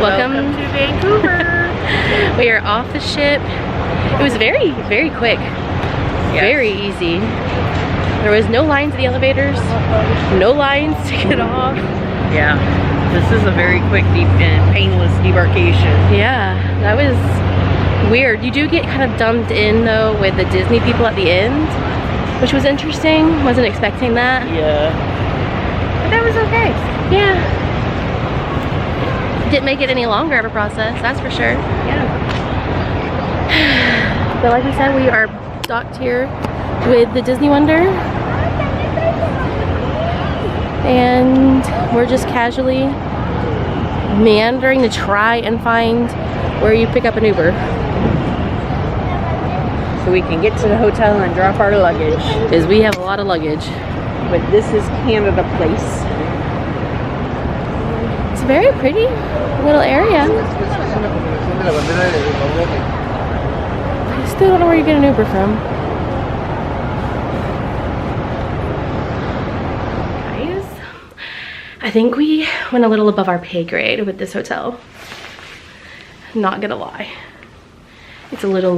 Welcome to Vancouver. We are off the ship. It was very, very quick. Yes. Very easy. There was no lines at the elevators, no lines to get off. Yeah, this is a very quick and painless debarkation. Yeah, that was weird. You do get kind of dumped in though with the Disney people at the end, which was interesting. Wasn't expecting that. Yeah. But that was okay. Yeah. Didn't make it any longer of a process, that's for sure. Yeah. But like we said, we are docked here with the Disney Wonder. And we're just casually meandering to try and find where you pick up an Uber. So we can get to the hotel and drop our luggage. Because we have a lot of luggage. But this is Canada Place. It's a very pretty little area. I still don't know where you get an Uber from. Guys, I think we went a little above our pay grade with this hotel. Not gonna lie. It's a little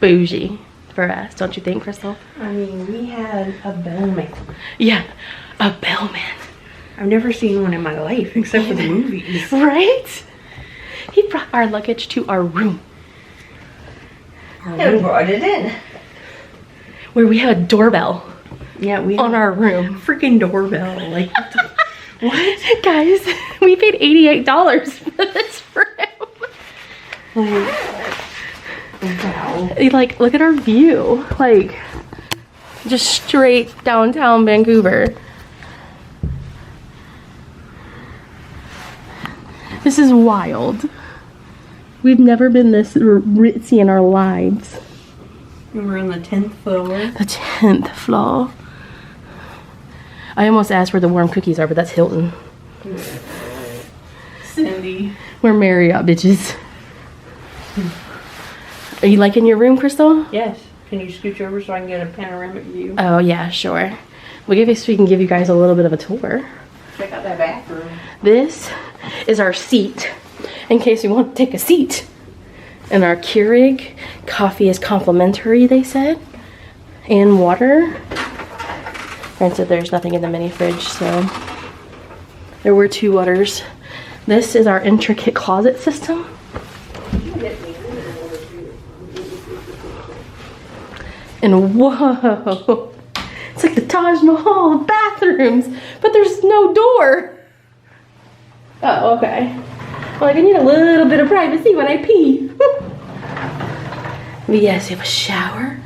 bougie for us, don't you think, Crystal? I mean, we had a bellman. Yeah, a bellman. I've never seen one in my life except for the movies. Right? He brought our luggage to our room. And brought it in. Where we have a doorbell. Yeah, we on our room. Freaking doorbell. Like, what? Guys, we paid $88 for this room. Wow. Like, look at our view. Like, just straight downtown Vancouver. This is wild. We've never been this ritzy in our lives. We're on the 10th floor. The 10th floor. I almost asked where the warm cookies are, but that's Hilton. Cindy. We're Marriott bitches. Are you liking your room, Crystal? Yes. Can you scooch over so I can get a panoramic view? Oh yeah, sure. We can give you guys a little bit of a tour. Check out that bathroom. This is our seat, in case you want to take a seat. And our Keurig coffee is complimentary, they said, and water. Granted, there's nothing in the mini fridge, so there were 2 waters. This is our intricate closet system. And whoa, it's like the Taj Mahal of bathrooms, but there's no door. Oh, okay. Well, like, I need a little bit of privacy when I pee. But yes, you have a shower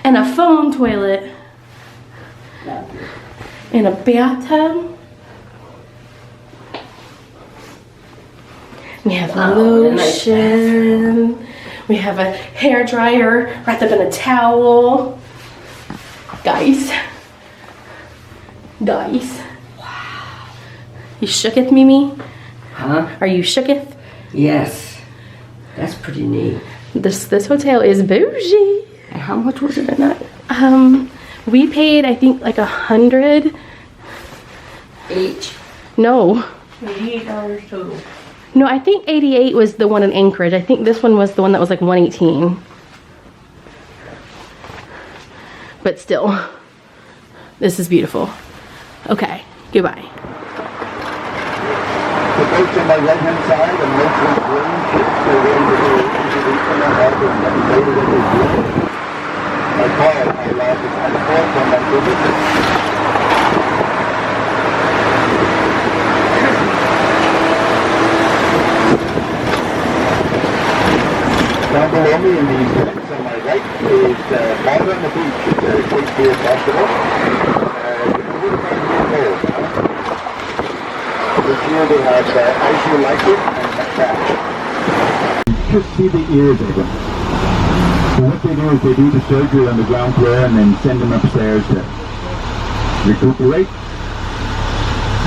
and a foam toilet and a bathtub. We have lotion. We have a hair dryer wrapped up in a towel. Guys. Wow. You shooketh, Mimi? Huh? Are you shooketh? Yes. That's pretty neat. This hotel is bougie. And how much was it a night? We paid, I think, like $100 each. No. $88 total. No, I think 88 was the one in Anchorage. I think this one was the one that was like 118. But still, this is beautiful. Okay, goodbye. The boats on my right-hand side are mostly green ships. They're ready to go into the inland harbor and then later in the year. My car, my lab is on the fourth from Vancouver. Down below me in these decks on my right is out on the beach. It's a Cape Fear Festival. This year they have Ice You Like It and Crash. You just see the ears of them. So what they do is they do the surgery on the ground floor and then send them upstairs to recuperate.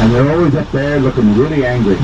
And they're always up there looking really angry.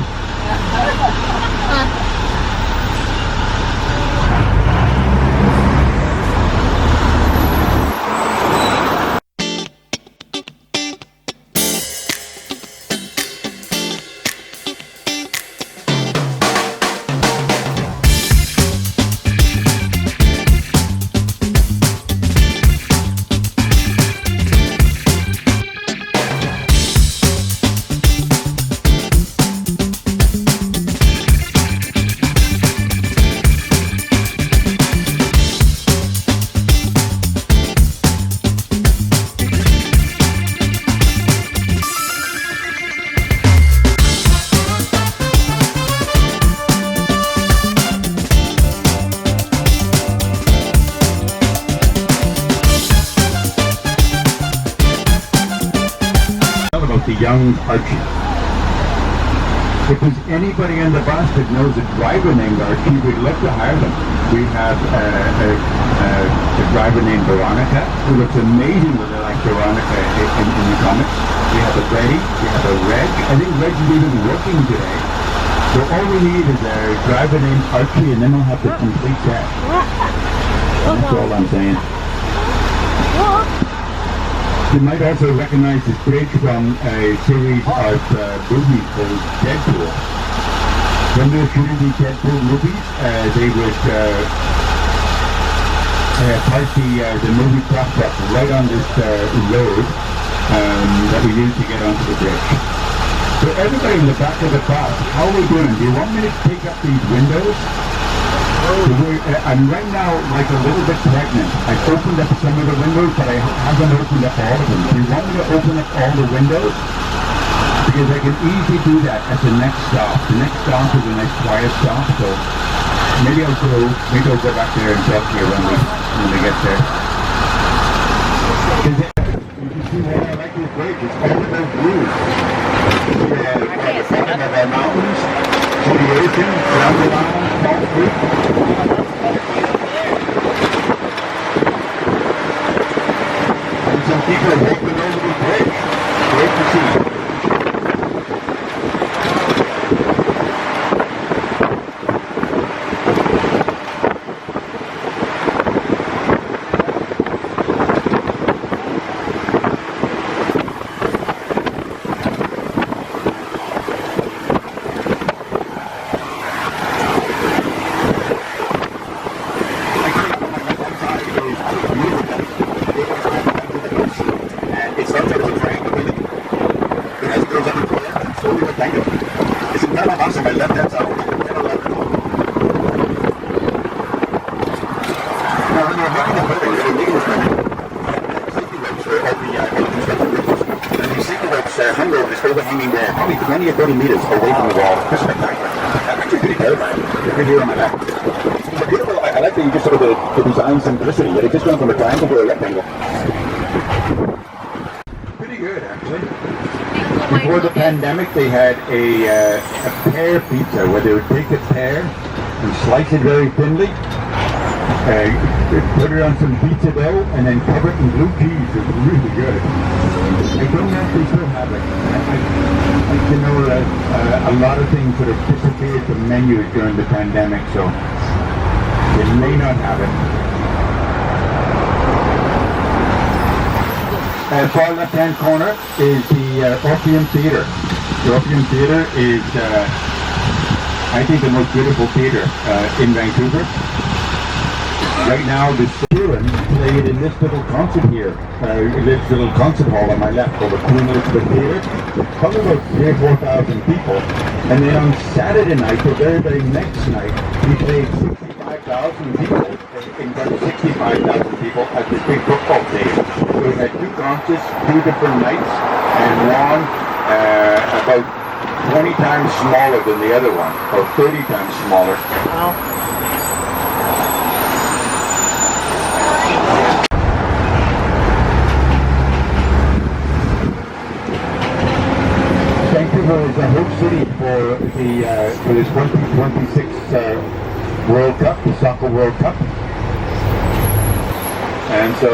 young Archie. If there's anybody on the bus that knows a driver named Archie, we'd love to hire them. We have a driver named Veronica, who looks amazingly like Veronica in the comics. We have a Betty, we have a Reg. I think Reg's even working today. So all we need is a driver named Archie, and then we'll have the complete set. That's all I'm saying. You might also recognize this bridge from a series of movies called Deadpool. When they were shooting these Deadpool movies, they would park the movie prop truck right on this road that we use to get onto the bridge. So everybody in the back of the bus, how are we doing? Do you want me to take up these windows? I'm right now like a little bit pregnant. I've opened up some of the windows, but I haven't opened up all of them. Do you want me to open up all the windows? Because I can easily do that at the next stop. The next stop is a nice quiet stop, so maybe I'll go back there and talk to you when we get there. You can see why I like this bridge. It's all about views. We have the bottom of our mountains, to the ocean, around the mountains, Salt Creek. And some people are walking over the bridge. Great to see. Hanging there, probably 20 or 30 meters away from the wall. It's spectacular. Actually pretty terrifying. It's right here on my back. It's beautiful. I like that you just sort of the design simplicity. It just went from a triangle to a rectangle. Pretty good, actually. Before the pandemic, they had a pear pizza where they would take a pear and slice it very thinly, put it on some pizza dough, and then cover it in blue cheese. It was really good. I don't know if they still have it. You know, a lot of things sort of disappeared from menus during the pandemic, so they may not have it. Far left-hand corner is the Orpheum Theatre. The Orpheum Theatre is, I think, the most beautiful theatre in Vancouver. Right now, the Siren played in this little concert here, this little concert hall on my left called the Queen Elizabeth Theatre. Probably about 3,000 or 4,000 people. And then on Saturday night, the very, very next night, we played 65,000 people, in front of 65,000 people at this big football stadium. So we had two concerts, two different nights, and one about 20 times smaller than the other one, or 30 times smaller. Wow. Vancouver is a host city for the 2026 World Cup, the Soccer World Cup. And so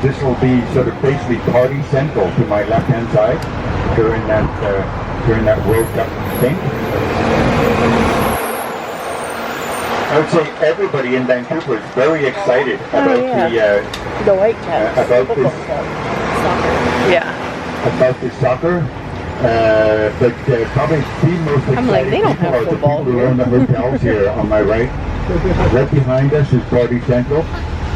this will be sort of basically party central to my left-hand side during that World Cup thing. I would say everybody in Vancouver is very excited about the Whitecaps about this soccer. Yeah. About this soccer. But probably the most exciting they don't people have are the football people who own the hotels here on my right. Right behind us is Party Central.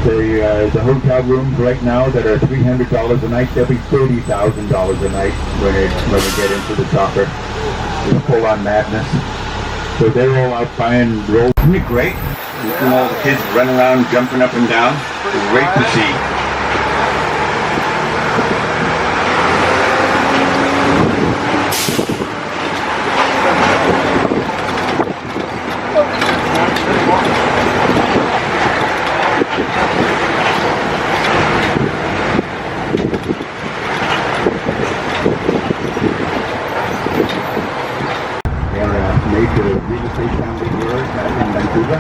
The hotel rooms right now that are $300 a night, they'll be $30,000 a night when we get into the soccer. It's full on madness. So they're all out buying rolls. Isn't it great? And all the kids running around, jumping up and down. It's great to see. major real estate family here in Vancouver.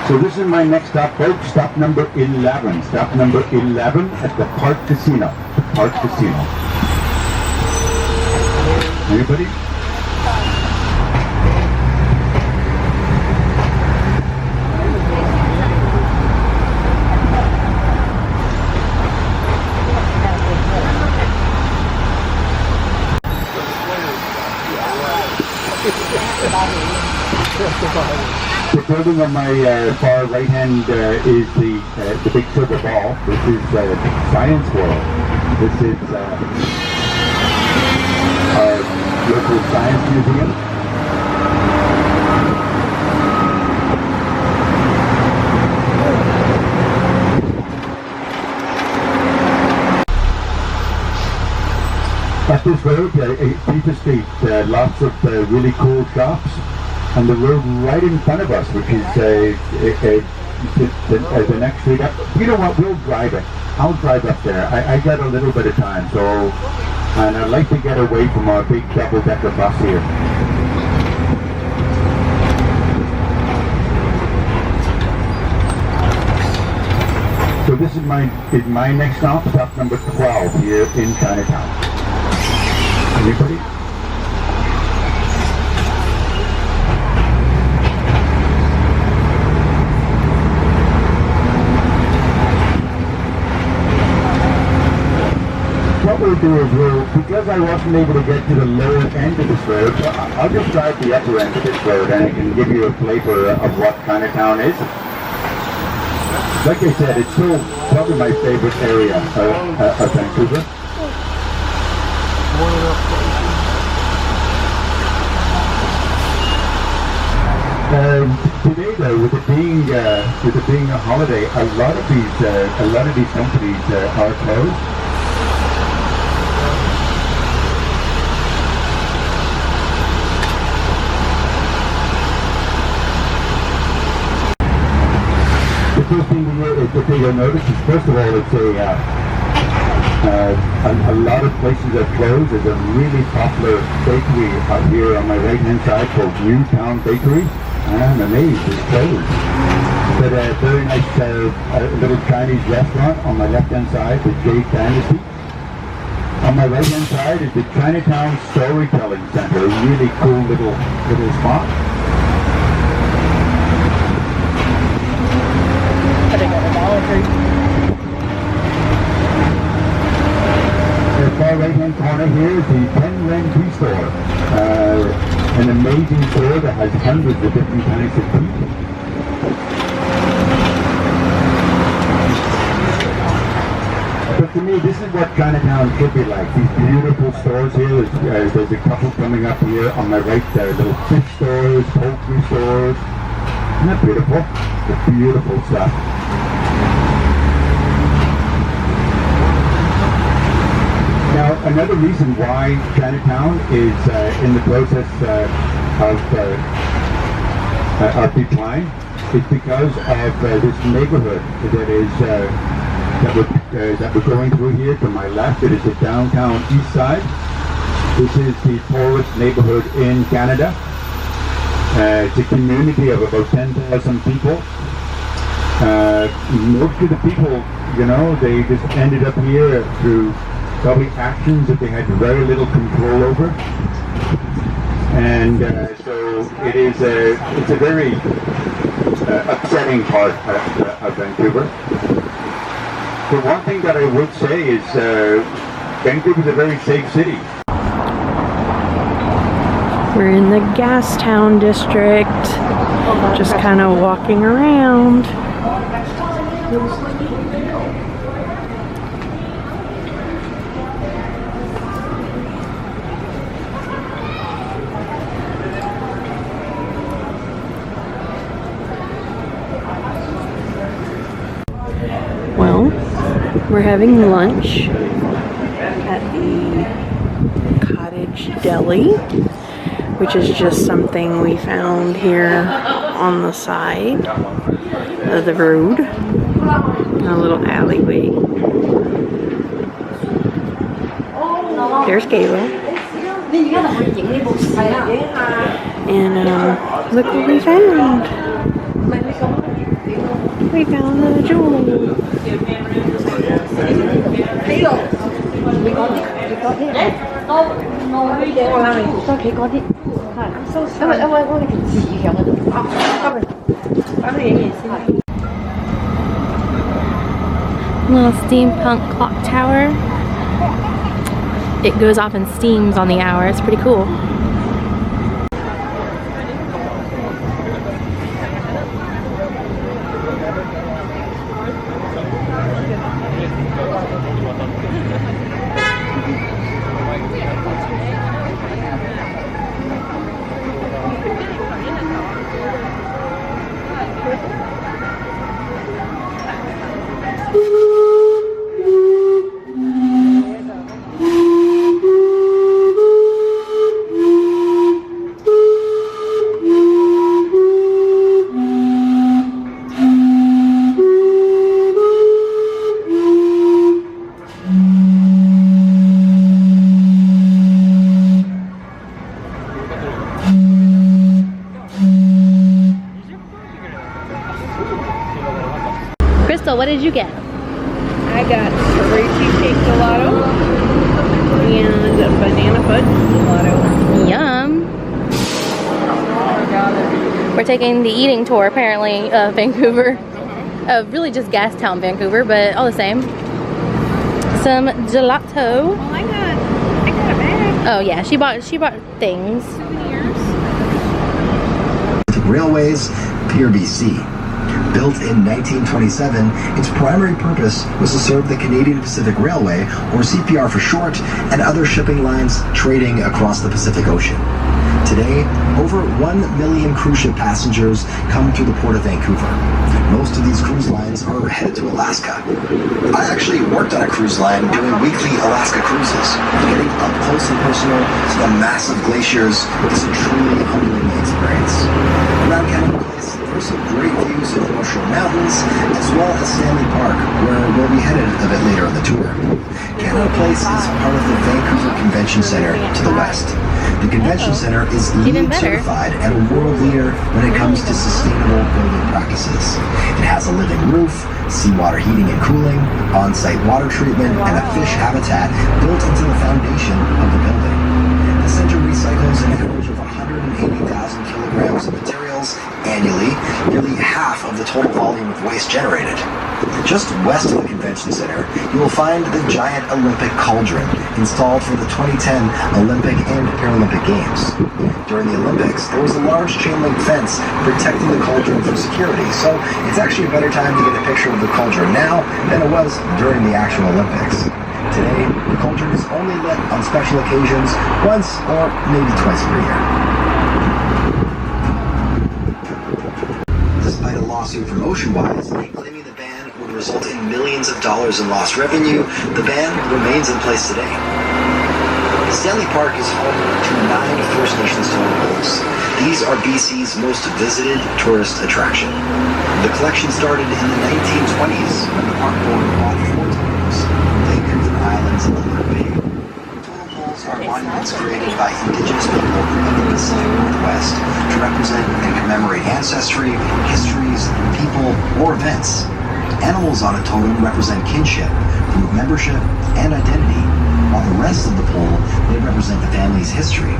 So this is my next stop, folks. Stop number 11. Stop number 11 at the Park Casino. The Park Casino. Anybody? The building on my far right hand is the big silver ball. This is Science World. This is our local science museum. Up this road, Peter Street, lots of really cool shops. And the road right in front of us, which is the next street up. You know what? We'll drive it. I'll drive up there. I got a little bit of time, so, and I'd like to get away from our big double-decker bus here. So this is my next stop number 12 here in Chinatown. Anybody? What we'll do is because I wasn't able to get to the lower end of this road, I'll just drive the upper end of this road and I can give you a flavor of what Chinatown is. Like I said, it's still probably my favorite area of Vancouver. Today, though, with it being a holiday, a lot of these companies are closed. The first thing that you'll notice is, first of all, it's a lot of places are closed. There's a really popular bakery out here on my right-hand side called Newtown Bakery. I'm amazed it's closed. But a very nice little Chinese restaurant on my left-hand side, the Jade Dynasty. On my right-hand side is the Chinatown Storytelling Center, a really cool little spot. The far right-hand corner here is the Pen Ren Tea Store. An amazing store that has hundreds of different kinds of tea. But to me, this is what Chinatown should be like. These beautiful stores here. There's a couple coming up here on my right there. Little fish stores, poultry stores. Isn't that beautiful? The beautiful stuff. Now, another reason why Chinatown is in the process of decline is because of this neighborhood that we're going through here. To my left, it is the downtown east side. This is the poorest neighborhood in Canada. It's a community of about 10,000 people. Most of the people, they just ended up here through probably actions that they had very little control over, and so it's a very upsetting part of Vancouver. But one thing that I would say is Vancouver is a very safe city. We're in the Gastown district, just kind of walking around. Well, we're having lunch at the Cottage Deli, which is just something we found here on the side of the road in a little alleyway. There's Kayla. And look what we found. We found the jewel. Little steampunk clock tower. It goes off in steams on the hour. It's pretty cool. Crystal, what did you get? I got strawberry cheesecake gelato and banana fudge gelato. Yum. We're taking the eating tour, apparently, of Vancouver. Really just Gastown, Vancouver, but all the same. Some gelato. Well, I got a bag. Oh yeah, she bought things. Railways, Pier BC. Built in 1927, its primary purpose was to serve the Canadian Pacific Railway, or CPR for short, and other shipping lines trading across the Pacific Ocean. Today, over 1 million cruise ship passengers come through the port of Vancouver. Most of these cruise lines are headed to Alaska. I actually worked on a cruise line doing weekly Alaska cruises. Getting up close and personal to the massive glaciers is a truly humbling experience. Around Canada Place, there's some great views of the North Shore Mountains, as well as Stanley Park, where we'll be headed a bit later in the tour. Canada Place is part of the Vancouver Convention Center to the west. The Convention Center is LEED certified and a world leader when it comes to sustainable building practices. It has a living roof, seawater heating and cooling, on-site water treatment, and a fish habitat built into the foundation of the building. The center recycles an average of 180,000 kilograms of materials annually, nearly half of the total volume of waste generated. Just west of the Convention Center, you will find the giant Olympic cauldron installed for the 2010 Olympic and Paralympic Games. During the Olympics, there was a large chain link fence protecting the cauldron for security, so it's actually a better time to get a picture of the cauldron now than it was during the actual Olympics. Today, the cauldron is only lit on special occasions once or maybe twice per year. Despite a lawsuit from Oceanwise claiming the ban would result in millions of dollars in lost revenue, the ban remains in place today. Stanley Park is home to 9 First Nations totem poles. These are BC's most visited tourist attraction. The collection started in the 1920s when the park board bought 4 totems from Vancouver Islands and Lillard Bay. Totem poles are monuments created by Indigenous people in the Pacific Northwest to represent and commemorate ancestry, histories, people, or events. Animals on a totem represent kinship, group membership, and identity, while the rest of the pole may represent the family's history.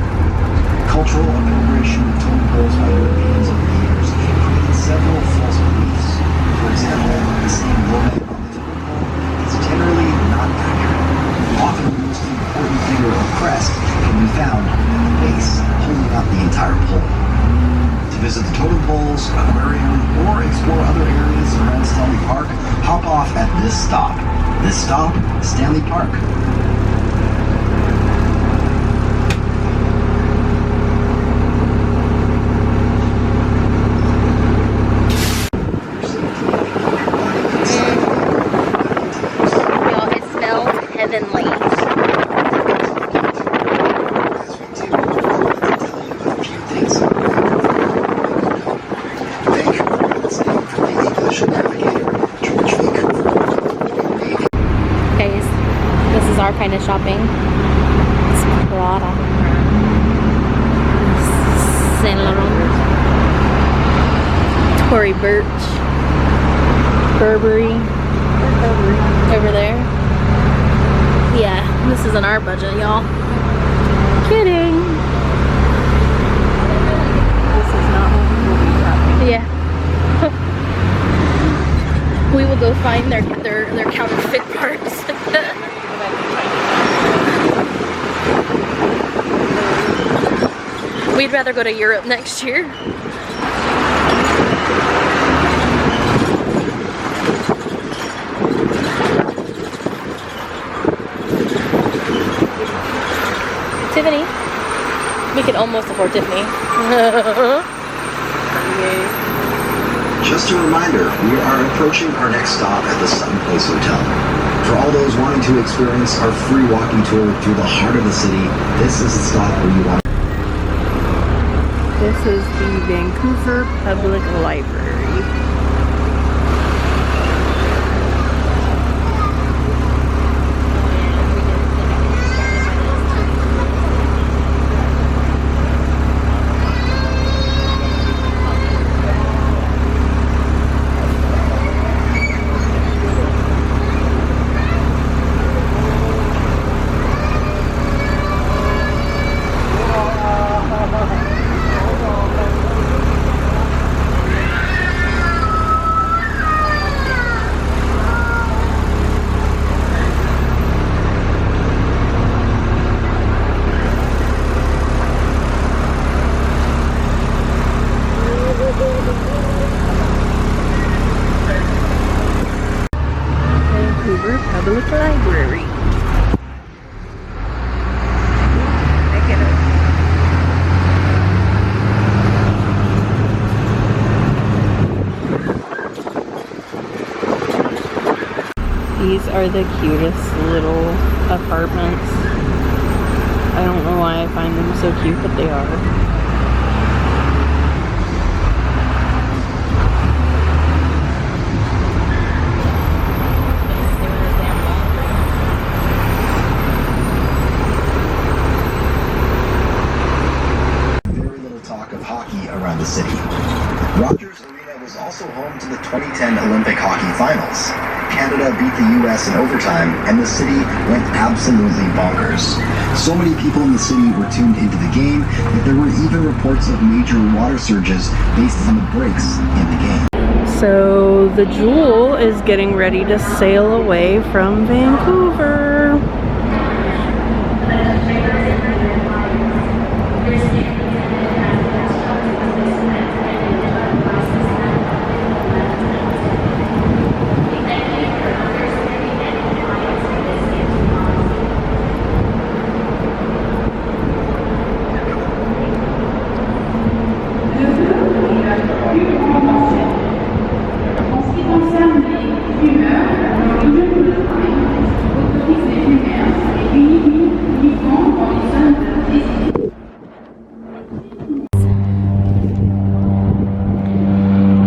Cultural appropriation of totem poles by Europeans over the years created several false beliefs. For example, the same woman on the totem pole is generally not accurate. Often the most important figure or crest can be found at the base, holding up the entire pole. To visit the totem poles, aquarium, or explore other areas around Stanley Park, hop off at this stop. This stop, Stanley Park. Y'all, it smells heavenly. Guys, this is our kind of shopping. It's Prada. Saint Laurent. Tory Burch. Burberry. Over there. Yeah, this isn't our budget, y'all. Kidding. This is not what we will be shopping. Yeah. We will go find their counterfeit parts. We'd rather go to Europe next year. Tiffany. We can almost afford Tiffany. Just a reminder, we are approaching our next stop at the Sutton Place Hotel. For all those wanting to experience our free walking tour through the heart of the city, this is the stop where you want to. This is the Vancouver Public Library. Vancouver Public Library. These are the cutest little apartments. I don't know why I find them so cute, but they are. Very little talk of hockey around the city. Rogers Arena was also home to the 2010 Olympic hockey finals. Canada beat the U.S. in overtime, and the city went absolutely bonkers. So many people in the city were tuned into the game that there were even reports of major water surges based on the breaks in the game. So the Jewel is getting ready to sail away from Vancouver.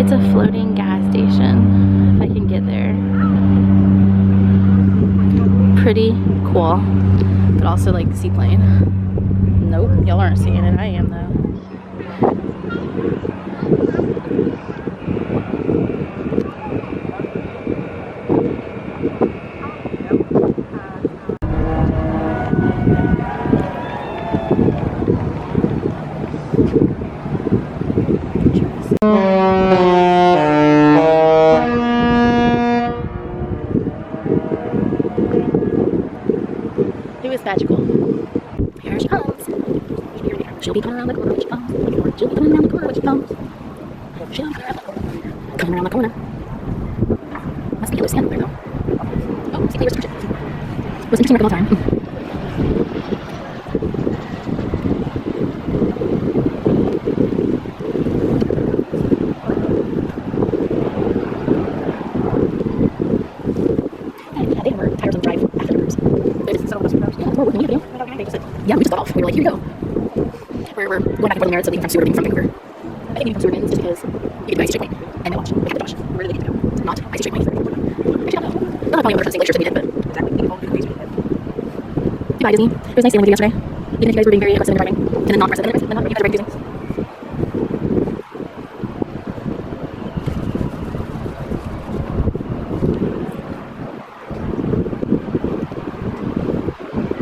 It's a floating gas station, if I can get there. Pretty cool, but also like seaplane. Nope, y'all aren't seeing it, I am though. It was magical. Here she comes. She'll be coming around the corner when she comes. She'll be coming around the corner when she comes. She'll be coming around the corner. Must be a loose skin there though. Oh, see, here's the ship. Most interesting work of all time. They have our tires on drive after the cruise. They just settled us for those. Yeah, we're working. Yeah, we just got off. We were like, here you go. We're going back and forth on the merits of leaving from Seward, leaving from Vancouver. I think leaving from Seward is just because you get to ice checkpoint and then watch. We have to Josh. Where do they get to go? Not ice checkpoint. Actually, I don't know. Not probably the same lectures that we did, but exactly. Goodbye, Disney. It was nice dealing with you yesterday. Even if you guys were being very aggressive in driving and then not aggressive in it, you guys are very confusing.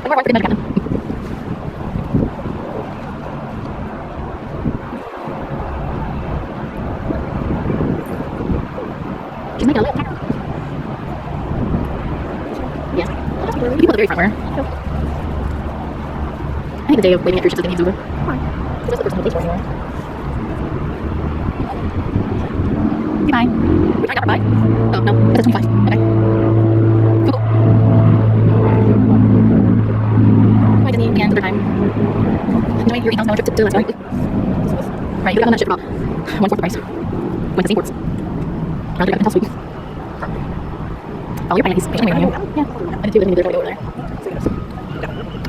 More work for the Captain. She's making a little tackle. Yeah. People at the very front were. I think the day of waiting at cruise ships is over. Why? Because that's the person who takes for anywhere. Goodbye. We're trying out for 5? Oh, no. That's 25. Okay. Cool. Bye, Disney. And another time. Enjoy your 8,000 trip to Alaska. Right, we got on that ship about 1/4 the price. Went to seaports. I'll do that until sweet. Oh, you're fine. He's patient. Yeah. I did too. There's no way over there. Yeah,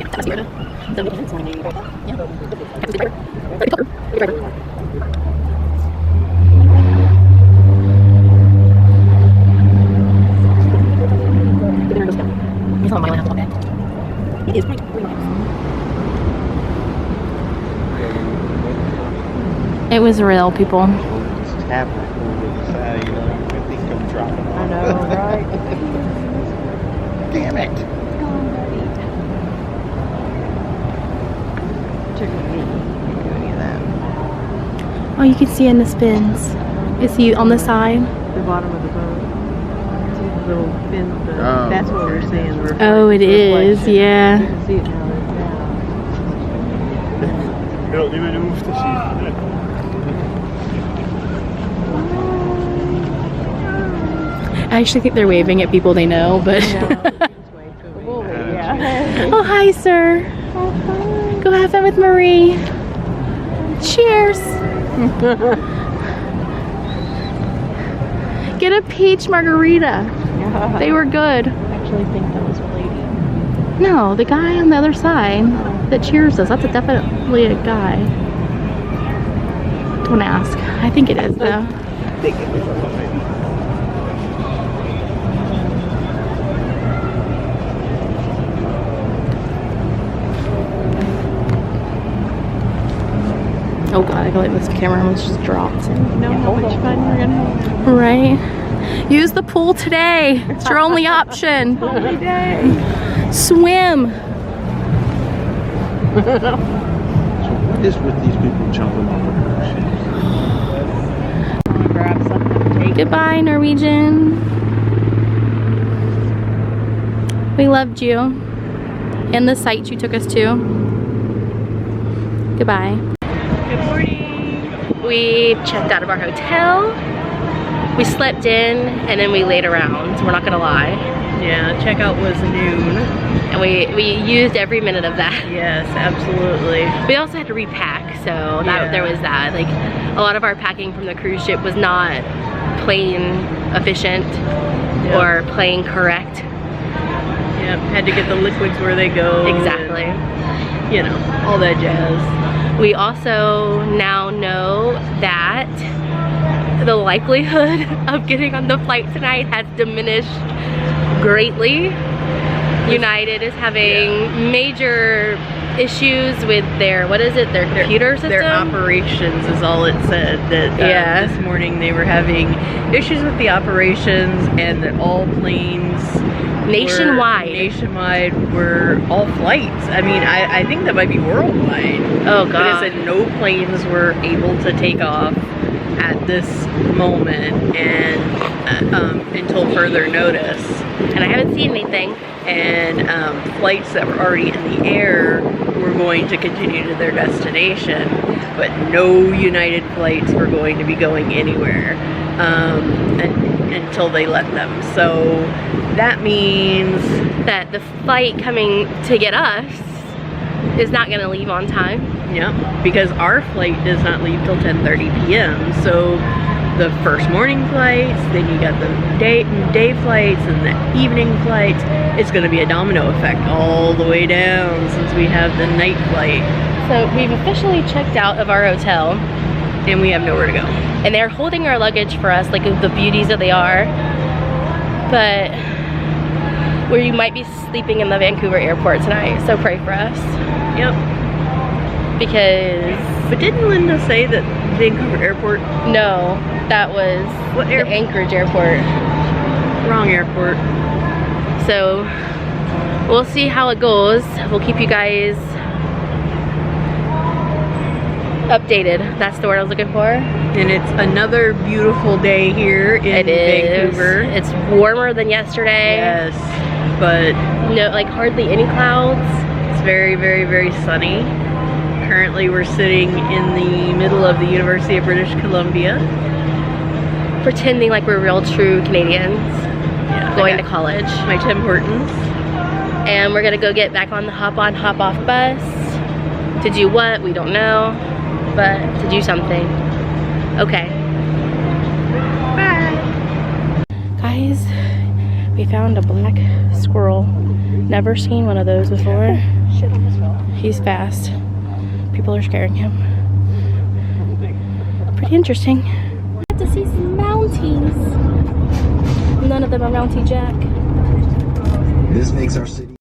that must be where the weekend is. Yeah. Captain's the driver. Or the cooker. The driver. The dinner goes down. He's not a mile and a half long bag. It is right. 3 miles. It was real, people. Just tap it over the side, you know. I think I'm dropping off. I know, right? Damn it. Took me to do any of that. Oh, you can see in the spins. You see on the side. The bottom of the boat. See the little fin. Oh. That's what we're seeing. Oh, it is, yeah. You can see it now. Je wilt niet meer de hoefte zien. I actually think they're waving at people they know, but. Oh, hi, sir. Go have fun with Marie. Cheers. Get a peach margarita. They were good. I actually think that was a lady. No, the guy on the other side that cheers us, that's definitely a guy. Don't ask. I think it is, though. I think it was a lady. Oh god, I feel like this camera almost just dropped. No, how much fun we're gonna have. Right? Use the pool today. It's your only option. Every day. Swim. So what is with these people jumping over cruise ships? Grab something to take. Goodbye, Norwegian. We loved you. And the sites you took us to. Goodbye. Good morning. We checked out of our hotel. We slept in and then we laid around. We're not gonna lie. Yeah, checkout was noon. And we used every minute of that. Yes, absolutely. We also had to repack, so that, there was that. Like, a lot of our packing from the cruise ship was not plain efficient or plain correct. Yep, had to get the liquids where they go. Exactly. And, you know, all that jazz. We also now know that the likelihood of getting on the flight tonight has diminished greatly. United is having major issues with their, what is it, their computer system? Their operations is all it said. That this morning they were having issues with the operations and that all planes nationwide were all flights. I mean, I think that might be worldwide. Oh god. But it said no planes were able to take off at this moment and until further notice. And I haven't seen anything. And flights that were already in the air were going to continue to their destination, but no United flights were going to be going anywhere until they let them. So that means that the flight coming to get us is not going to leave on time. yeah, because our flight does not leave till 10:30 p.m. So the first morning flights, then you got the day flights and the evening flights. It's going to be a domino effect all the way down since we have the night flight. So we've officially checked out of our hotel, And we have nowhere to go. and they're holding our luggage for us, like the beauties that they are. But we might be sleeping in the Vancouver airport tonight, so pray for us. Yep. Because But didn't Linda say that Vancouver Airport, no, that was What the airport? Anchorage airport. wrong airport? So we'll see how it goes. We'll keep you guys updated. That's the word I was looking for. And it's another beautiful day here in It is. Vancouver. It's warmer than yesterday. Yes, but No, like hardly any clouds. it's very, very, very sunny. Currently we're sitting in the middle of the University of British Columbia. Pretending like we're real true Canadians Yeah, going I to got college. my Tim Hortons. And we're gonna go get back on the hop on, hop off bus. To do what? We don't know. But to do something. Okay. Bye. Guys, we found a black squirrel. Never seen one of those before. He's fast. People are scaring him. Pretty interesting. Got to see some Mounties. None of them are Mountie Jack. This makes our city